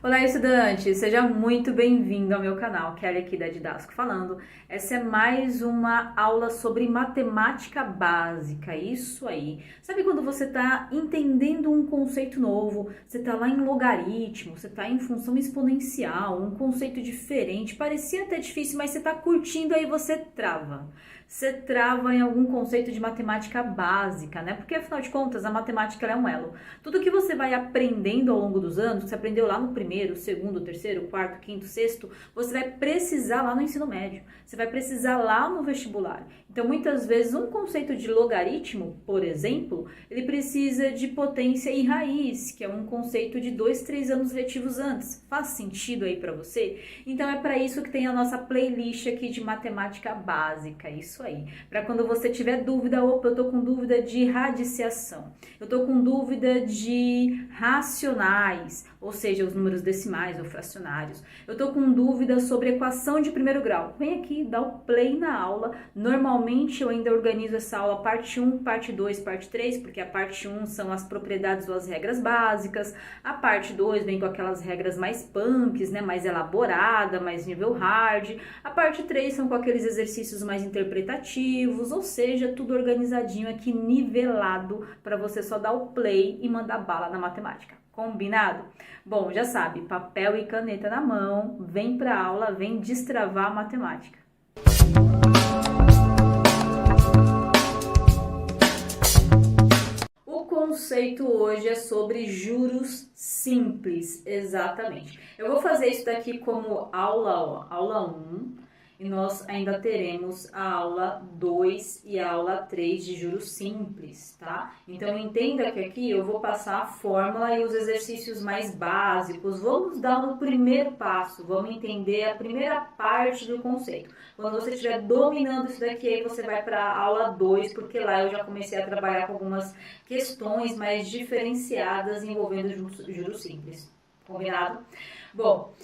Olá, estudante! Seja muito bem-vindo ao meu canal, Kelly aqui da Didasco falando. Essa é mais uma aula sobre matemática básica, isso aí. Sabe quando você está entendendo um conceito novo, você está lá em logaritmo, você está em função exponencial, um conceito diferente, parecia até difícil, mas você está curtindo, aí você trava. Você trava em algum conceito de matemática básica, né? Porque afinal de contas, a matemática é um elo. Tudo que você vai aprendendo ao longo dos anos, que você aprendeu lá no primeiro, segundo, terceiro, quarto, quinto, sexto, você vai precisar lá no ensino médio, você vai precisar lá no vestibular. Então, muitas vezes, um conceito de logaritmo, por exemplo, ele precisa de potência e raiz, que é um conceito de 2, 3 anos letivos antes. Faz sentido aí para você? Então, é para isso que tem a nossa playlist aqui de matemática básica, isso aí. Para quando você tiver dúvida, opa, eu tô com dúvida de radiciação, eu tô com dúvida de racionais, ou seja, os números decimais ou fracionários. Eu estou com dúvida sobre equação de primeiro grau. Vem aqui, dá o play na aula. Normalmente eu ainda organizo essa aula parte 1, parte 2, parte 3, porque a parte 1 são as propriedades ou as regras básicas. A parte 2 vem com aquelas regras mais punks, né, mais elaborada, mais nível hard. A parte 3 são com aqueles exercícios mais interpretativos, ou seja, tudo organizadinho aqui, nivelado, para você só dar o play e mandar bala na matemática. Combinado? Bom, já sabe, papel e caneta na mão, vem pra aula, vem destravar a matemática. O conceito hoje é sobre juros simples, exatamente. Eu vou fazer isso daqui como aula, aula 1. E nós ainda teremos a aula 2 e a aula 3 de juros simples, tá? Então, entenda que aqui eu vou passar a fórmula e os exercícios mais básicos. Vamos dar o primeiro passo, vamos entender a primeira parte do conceito. Quando você estiver dominando isso daqui, aí você vai para a aula 2, porque lá eu já comecei a trabalhar com algumas questões mais diferenciadas envolvendo juros simples. Combinado? Bom,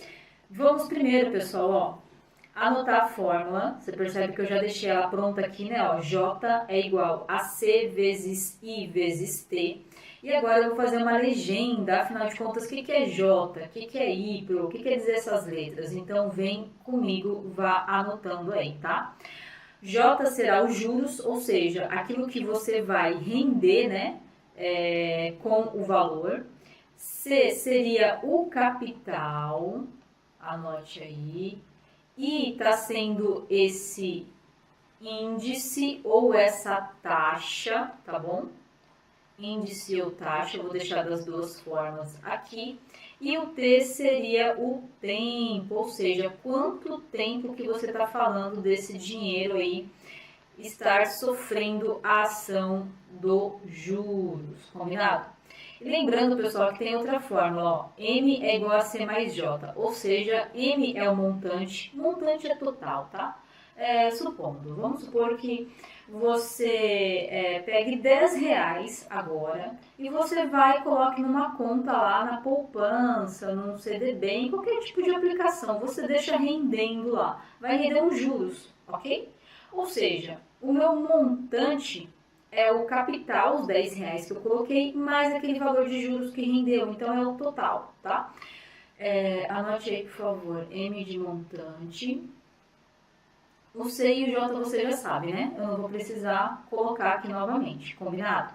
vamos primeiro, pessoal, ó, anotar a fórmula. Você percebe que eu já deixei ela pronta aqui, né? Ó, J é igual a C vezes I vezes T. E agora eu vou fazer uma legenda, afinal de contas, o que é J, o que é I, o que quer dizer essas letras? Então vem comigo, vá anotando aí, tá? J será os juros, ou seja, aquilo que você vai render, né? Com o valor. C seria o capital, anote aí. E está sendo esse índice ou essa taxa, tá bom? Índice ou taxa, eu vou deixar das duas formas aqui. E o T seria o tempo, ou seja, quanto tempo que você está falando desse dinheiro aí estar sofrendo a ação do juros, combinado? E lembrando, pessoal, que tem outra fórmula, ó, M é igual a C mais J, ou seja, M é o montante é total, tá? Supondo, vamos supor que você pegue R$10 agora e você vai e coloque numa conta lá na poupança, no CDB, em qualquer tipo de aplicação, você deixa rendendo lá, vai render uns juros, ok? Ou seja, o meu montante é o capital, os R$10 que eu coloquei, mais aquele valor de juros que rendeu, então é o total, tá? Anote aí, por favor, M de montante. O C e o J você já sabe, né? Eu não vou precisar colocar aqui novamente, combinado?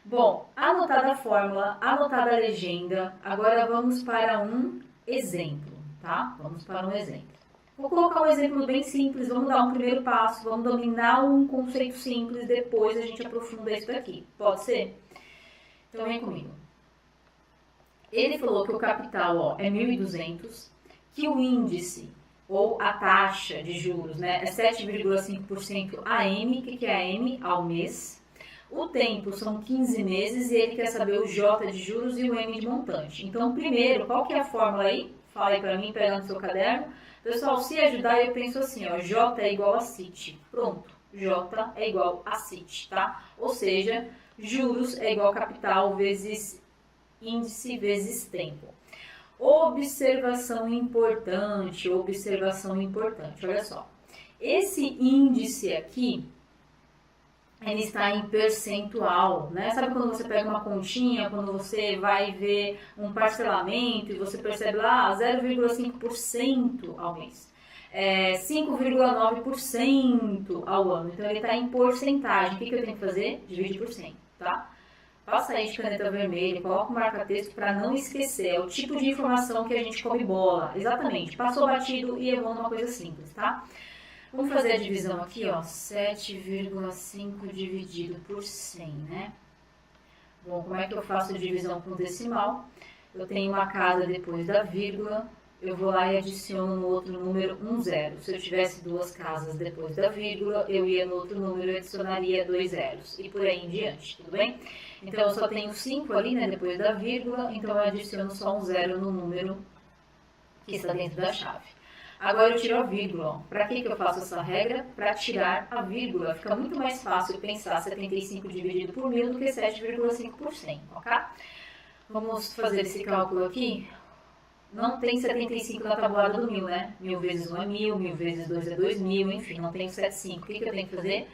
Bom, anotada a fórmula, anotada a legenda, agora vamos para um exemplo, tá? Vamos para um exemplo. Vou colocar um exemplo bem simples, vamos dar um primeiro passo, vamos dominar um conceito simples, depois a gente aprofunda isso daqui. Pode ser? Então vem comigo. Ele falou que o capital, ó, é 1.200, que o índice ou a taxa de juros, né, é 7,5% AM, o que é AM? Ao mês. O tempo são 15 meses e ele quer saber o J de juros e o M de montante. Então, primeiro, qual que é a fórmula aí? Fala aí para mim, pega no seu caderno. Pessoal, se ajudar, eu penso assim, ó, J é igual a CIT. Pronto, J é igual a CIT, tá? Ou seja, juros é igual a capital vezes índice vezes tempo. Observação importante, olha só. Esse índice aqui, ele está em percentual, né? Sabe quando você pega uma continha, quando você vai ver um parcelamento e você percebe lá 0,5% ao mês, 5,9% ao ano. Então ele está em porcentagem. O que eu tenho que fazer? Divide por 100, tá? Passa aí de caneta vermelha, coloca o marca-texto para não esquecer. É o tipo de informação que a gente come bola. Exatamente. Passou batido e errou numa coisa simples, tá? Vamos fazer a divisão aqui, ó. 7,5 dividido por 100, né? Bom, como é que eu faço a divisão com decimal? Eu tenho uma casa depois da vírgula, eu vou lá e adiciono no outro número um zero. Se eu tivesse duas casas depois da vírgula, eu ia no outro número e adicionaria 2 zeros. E por aí em diante, tudo bem? Então, eu só tenho 5 ali, né, depois da vírgula, então eu adiciono só um zero no número que está dentro da chave. Agora eu tiro a vírgula. Para que eu faço essa regra? Para tirar a vírgula. Fica muito mais fácil pensar 75 dividido por 1000 do que 7,5%, ok? Vamos fazer esse cálculo aqui. Não tem 75 na tabuada do 1000, né? 1000 vezes 1 é 1000, 1000 vezes 2 é 2000, enfim, não tem 75. O que eu tenho que fazer?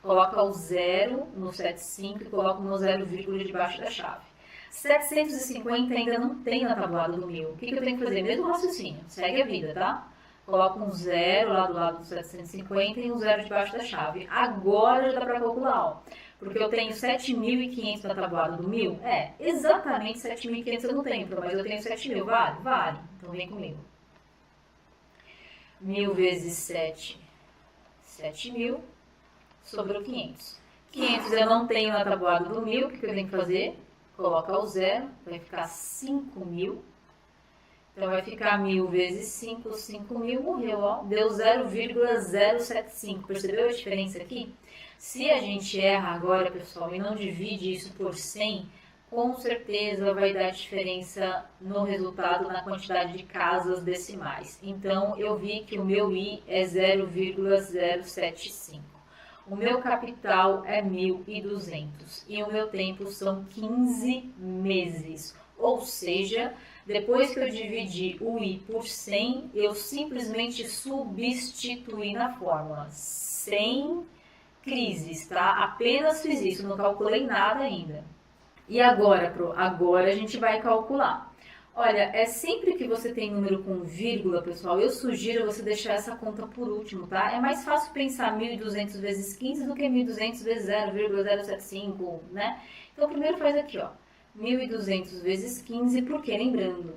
Coloca o zero no 75 e coloca o meu 0, debaixo da chave. 750 ainda não tem na tabuada do 1000. O que eu tenho que fazer? Mesmo raciocínio, segue a vida, tá? Coloca um zero lá do lado do 750 e um zero debaixo da chave. Agora já dá para calcular, ó. Porque eu tenho 7.500 na tabuada do 1000. Exatamente 7.500 eu não tenho, mas eu tenho 7.000. Vale? Vale. Então vem comigo. 1000 vezes 7, 7.000. Sobrou 500. 500 eu não tenho na tabuada do 1000. O que eu tenho que fazer? Coloca o zero. Vai ficar 5.000. Então, vai ficar 1000 vezes 5, 5.000, morreu, ó. Deu 0,075. Percebeu a diferença aqui? Se a gente erra agora, pessoal, e não divide isso por 100, com certeza vai dar diferença no resultado, na quantidade de casas decimais. Então, eu vi que o meu I é 0,075. O meu capital é 1.200 e o meu tempo são 15 meses. Ou seja, depois que eu dividi o I por 100, eu simplesmente substituí na fórmula. Sem crises, tá? Apenas fiz isso, não calculei nada ainda. E agora, agora a gente vai calcular. Olha, é sempre que você tem número com vírgula, pessoal, eu sugiro você deixar essa conta por último, tá? É mais fácil pensar 1.200 vezes 15 do que 1.200 vezes 0,075, né? Então, primeiro faz aqui, ó. 1.200 vezes 15, porque lembrando,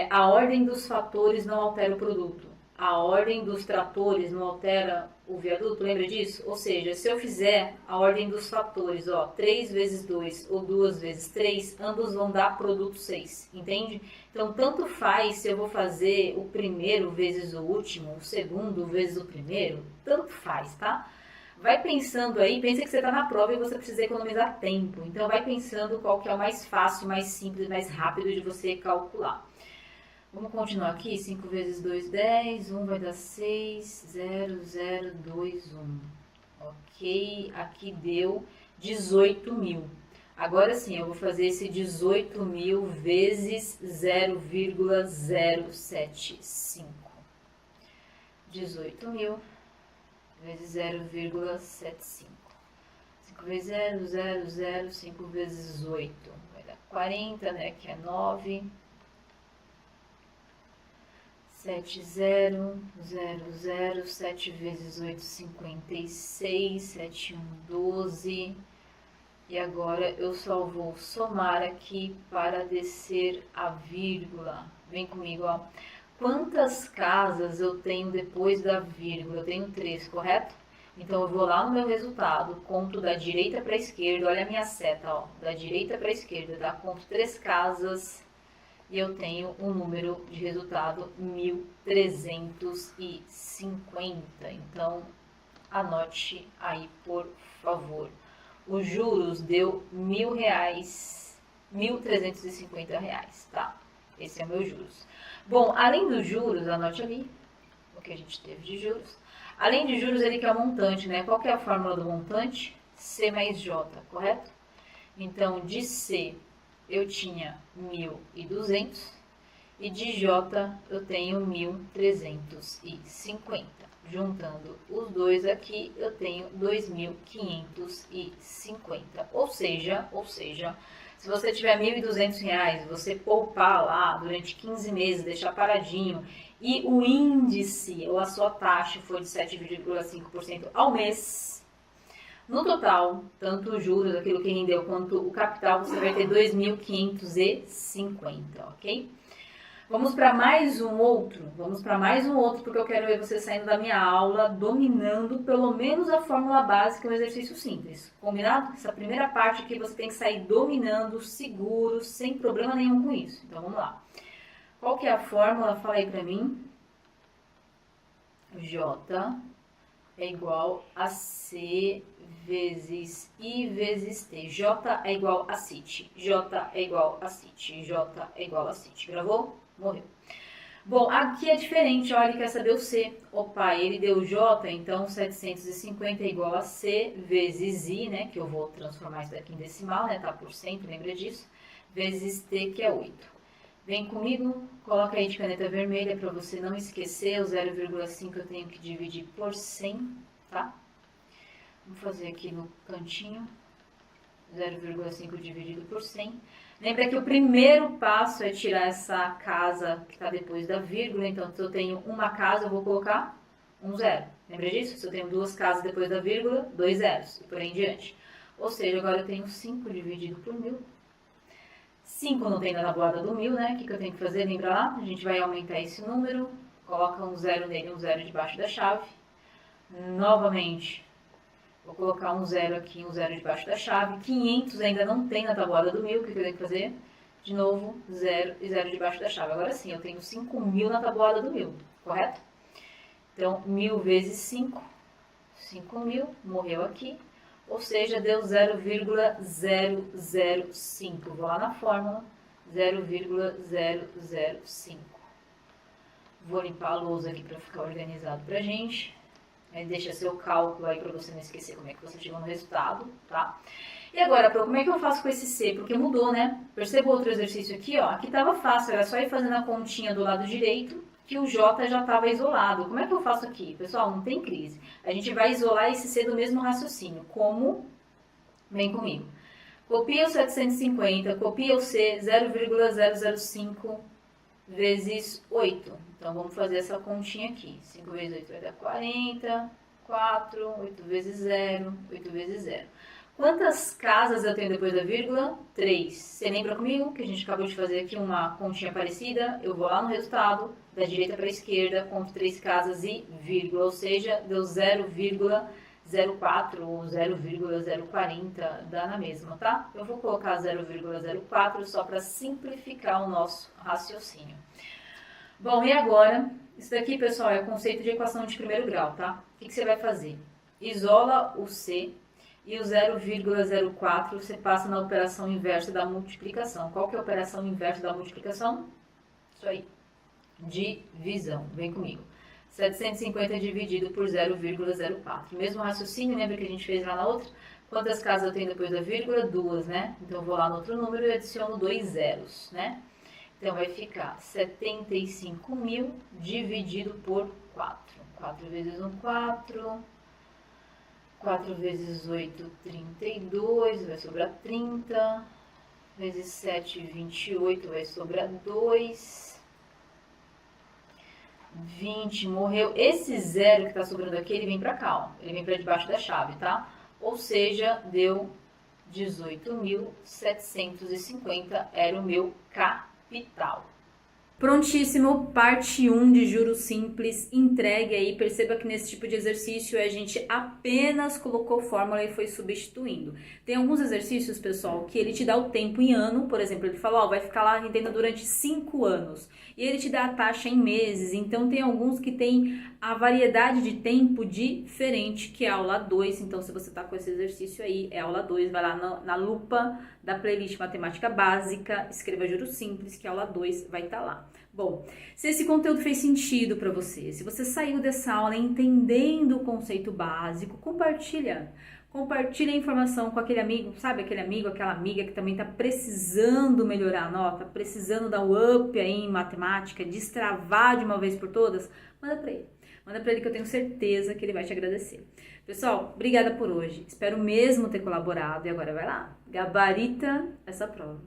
a ordem dos fatores não altera o produto. A ordem dos tratores não altera o viaduto, lembra disso? Ou seja, se eu fizer a ordem dos fatores, ó, 3 vezes 2 ou 2 vezes 3, ambos vão dar produto 6, entende? Então, tanto faz se eu vou fazer o primeiro vezes o último, o segundo vezes o primeiro, tanto faz, tá? Vai pensando aí, pensa que você está na prova e você precisa economizar tempo. Então, vai pensando qual que é o mais fácil, mais simples, mais rápido de você calcular. Vamos continuar aqui. 5 vezes 2, 10. 1 vai dar 6, 0, 0, 2, 1. Ok, aqui deu 18.000. Agora sim, eu vou fazer esse 18.000 vezes 0,075. 18.000 vezes 0,75. 5 vezes 0, 0, 0, 5 vezes 8. Vai dar 40, né? Que é 9. 7, 0, 0, 0. 7 vezes 8, 56. 7, 1, 12. E agora eu só vou somar aqui para descer a vírgula. Vem comigo, ó. Quantas casas eu tenho depois da vírgula? Eu tenho 3, correto? Então, eu vou lá no meu resultado, conto da direita para a esquerda, olha a minha seta, ó, da direita para a esquerda, tá? Conto 3 casas e eu tenho um número de resultado 1.350. Então, anote aí, por favor. Os juros deu R$1.000, R$1.350, tá? Esse é o meu juros. Bom, além dos juros, anote ali o que a gente teve de juros. Além de juros, ele quer o montante, né? Qual que é a fórmula do montante? C mais J, correto? Então, de C eu tinha 1.200 e de J eu tenho 1.350. juntando os dois aqui, eu tenho 2.550. Ou seja, se você tiver R$ 1.200, você poupar lá durante 15 meses, deixar paradinho, e o índice ou a sua taxa for de 7,5% ao mês, no total, tanto os juros, aquilo que rendeu, quanto o capital, você vai ter 2.550, ok? Vamos para mais um outro, porque eu quero ver você saindo da minha aula dominando pelo menos a fórmula básica, um exercício simples, combinado? Essa primeira parte aqui você tem que sair dominando, seguro, sem problema nenhum com isso. Então vamos lá. Qual que é a fórmula? Fala aí para mim. J é igual a C vezes I vezes T. J é igual a CIT. J é igual a CIT. J é igual a CIT. Gravou? Morreu. Bom, aqui é diferente, olha, ele quer saber o C. Opa, ele deu J, então 750 é igual a C vezes I, né, que eu vou transformar isso daqui em decimal, né, tá por cento, lembra disso, vezes T, que é 8. Vem comigo, coloca aí de caneta vermelha para você não esquecer, o 0,5 eu tenho que dividir por 100, tá? Vamos fazer aqui no cantinho, 0,5 dividido por 100. Lembra que o primeiro passo é tirar essa casa que está depois da vírgula, então se eu tenho uma casa, eu vou colocar um zero. Lembra disso? Se eu tenho duas casas depois da vírgula, 2 zeros, e por aí em diante. Ou seja, agora eu tenho 5 dividido por 1.000. 5 não tem na tabuada do 1.000, né? O que eu tenho que fazer? Lembra lá? A gente vai aumentar esse número, coloca um zero nele, um zero debaixo da chave. Novamente, vou colocar um zero aqui, um zero debaixo da chave. 500 ainda não tem na tabuada do 1.000. O que eu tenho que fazer? De novo, zero e zero debaixo da chave. Agora sim, eu tenho 5.000 na tabuada do 1.000, correto? Então, 1.000 vezes 5, 5.000, morreu aqui. Ou seja, deu 0,005. Vou lá na fórmula, 0,005. Vou limpar a lousa aqui para ficar organizado pra gente. Aí deixa seu cálculo aí para você não esquecer como é que você chegou no resultado, tá? E agora, como é que eu faço com esse C? Porque mudou, né? Perceba outro exercício aqui, ó. Aqui estava fácil, era só ir fazendo a continha do lado direito, que o J já estava isolado. Como é que eu faço aqui? Pessoal, não tem crise. A gente vai isolar esse C do mesmo raciocínio. Como? Vem comigo. Copia o 750, copia o C, 0,005 vezes 8. Então, vamos fazer essa continha aqui. 5 vezes 8 vai dar 40, 4, 8 vezes 0, 8 vezes 0. Quantas casas eu tenho depois da vírgula? 3. Você lembra comigo que a gente acabou de fazer aqui uma continha parecida? Eu vou lá no resultado, da direita para a esquerda, conto 3 casas e vírgula, ou seja, deu 0,04 ou 0,040, dá na mesma, tá? Eu vou colocar 0,04 só para simplificar o nosso raciocínio. Bom, e agora, isso daqui, pessoal, é o conceito de equação de primeiro grau, tá? O que você vai fazer? Isola o C e o 0,04 você passa na operação inversa da multiplicação. Qual que é a operação inversa da multiplicação? Isso aí, divisão. Vem comigo. 750 dividido por 0,04. Mesmo raciocínio, lembra que a gente fez lá na outra? Quantas casas eu tenho depois da vírgula? 2, né? Então, eu vou lá no outro número e adiciono 2 zeros, né? Então, vai ficar 75.000 dividido por 4. 4 vezes 1, 4. 4 vezes 8, 32. Vai sobrar 30. Vezes 7, 28. Vai sobrar 2. 20, morreu. Esse zero que está sobrando aqui, ele vem para cá, ó. Ele vem para debaixo da chave, tá? Ou seja, deu 18.750, era o meu capital. Prontíssimo, parte 1 de juros simples, entregue aí. Perceba que nesse tipo de exercício a gente apenas colocou fórmula e foi substituindo. Tem alguns exercícios, pessoal, que ele te dá o tempo em ano, por exemplo, ele fala, ó, vai ficar lá rendendo durante 5 anos. E ele te dá a taxa em meses, então tem alguns que tem a variedade de tempo diferente, que é a aula 2. Então, se você tá com esse exercício aí, é aula 2, vai lá na lupa da playlist Matemática Básica, escreva juros simples, que a aula 2 vai estar lá. Bom, se esse conteúdo fez sentido para você, se você saiu dessa aula entendendo o conceito básico, compartilha a informação com aquele amigo, sabe? Aquele amigo, aquela amiga que também está precisando melhorar a nota, precisando dar o up aí em matemática, destravar de uma vez por todas, manda para ele. Manda pra ele que eu tenho certeza que ele vai te agradecer. Pessoal, obrigada por hoje. Espero mesmo ter colaborado. E agora vai lá, gabarita essa prova.